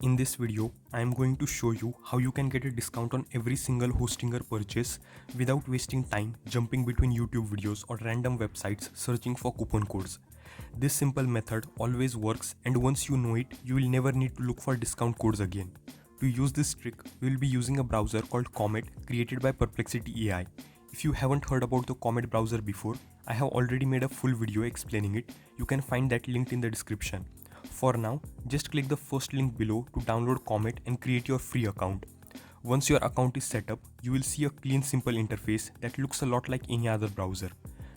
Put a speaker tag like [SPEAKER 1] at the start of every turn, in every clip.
[SPEAKER 1] In this video, I am going to show you how you can get a discount on every single Hostinger purchase without wasting time jumping between YouTube videos or random websites searching for coupon codes. This simple method always works, and once you know it, you will never need to look for discount codes again. To use this trick, we will be using a browser called Comet created by Perplexity AI. If you haven't heard about the Comet browser before, I have already made a full video explaining it. You can find that linked in the description. For now, just click the first link below to download Comet and create your free account. Once your account is set up, you will see a clean, simple interface that looks a lot like any other browser.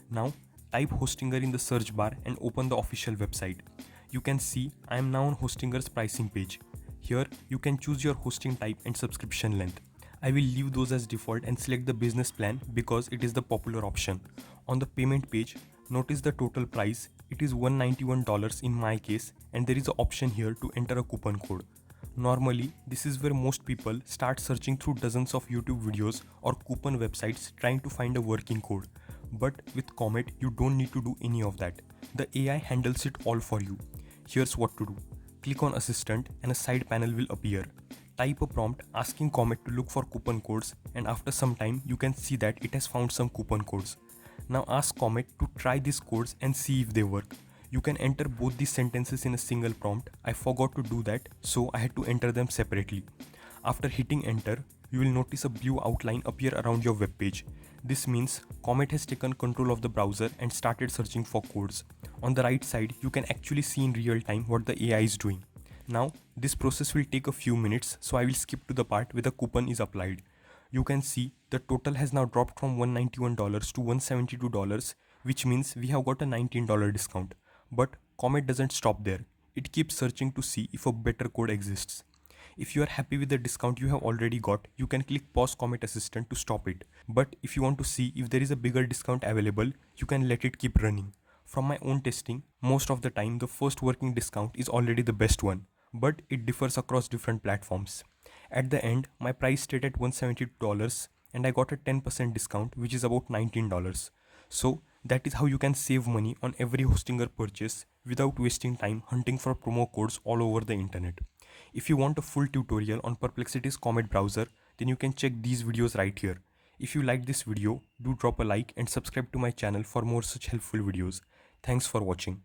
[SPEAKER 1] Now, type Hostinger in the search bar and open the official website. You can see I am now on Hostinger's pricing page. Here, you can choose your hosting type and subscription length. I will leave those as default and select the business plan because it is the popular option. On the payment page, notice the total price. It is $191 in my case, and there is an option here to enter a coupon code. Normally, this is where most people start searching through dozens of YouTube videos or coupon websites trying to find a working code. But with Comet, you don't need to do any of that. The AI handles it all for you. Here's what to do. Click on Assistant and a side panel will appear. Type a prompt asking Comet to look for coupon codes, and after some time you can see that it has found some coupon codes. Now ask Comet to try these codes and see if they work. You can enter both these sentences in a single prompt. I forgot to do that, so I had to enter them separately. After hitting enter, you will notice a blue outline appear around your web page. This means Comet has taken control of the browser and started searching for codes. On the right side, you can actually see in real time what the AI is doing. Now, this process will take a few minutes, so I will skip to the part where the coupon is applied. You can see the total has now dropped from $191 to $172, which means we have got a $19 discount. But Comet doesn't stop there. It keeps searching to see if a better code exists. If you are happy with the discount you have already got, you can click Pause Comet Assistant to stop it. But if you want to see if there is a bigger discount available, you can let it keep running. From my own testing, most of the time the first working discount is already the best one, but it differs across different platforms. At the end, my price stayed at $172 and I got a 10% discount, which is about $19. So that is how you can save money on every Hostinger purchase without wasting time hunting for promo codes all over the internet. If you want a full tutorial on Perplexity's Comet browser, then you can check these videos right here. If you liked this video, do drop a like and subscribe to my channel for more such helpful videos. Thanks for watching.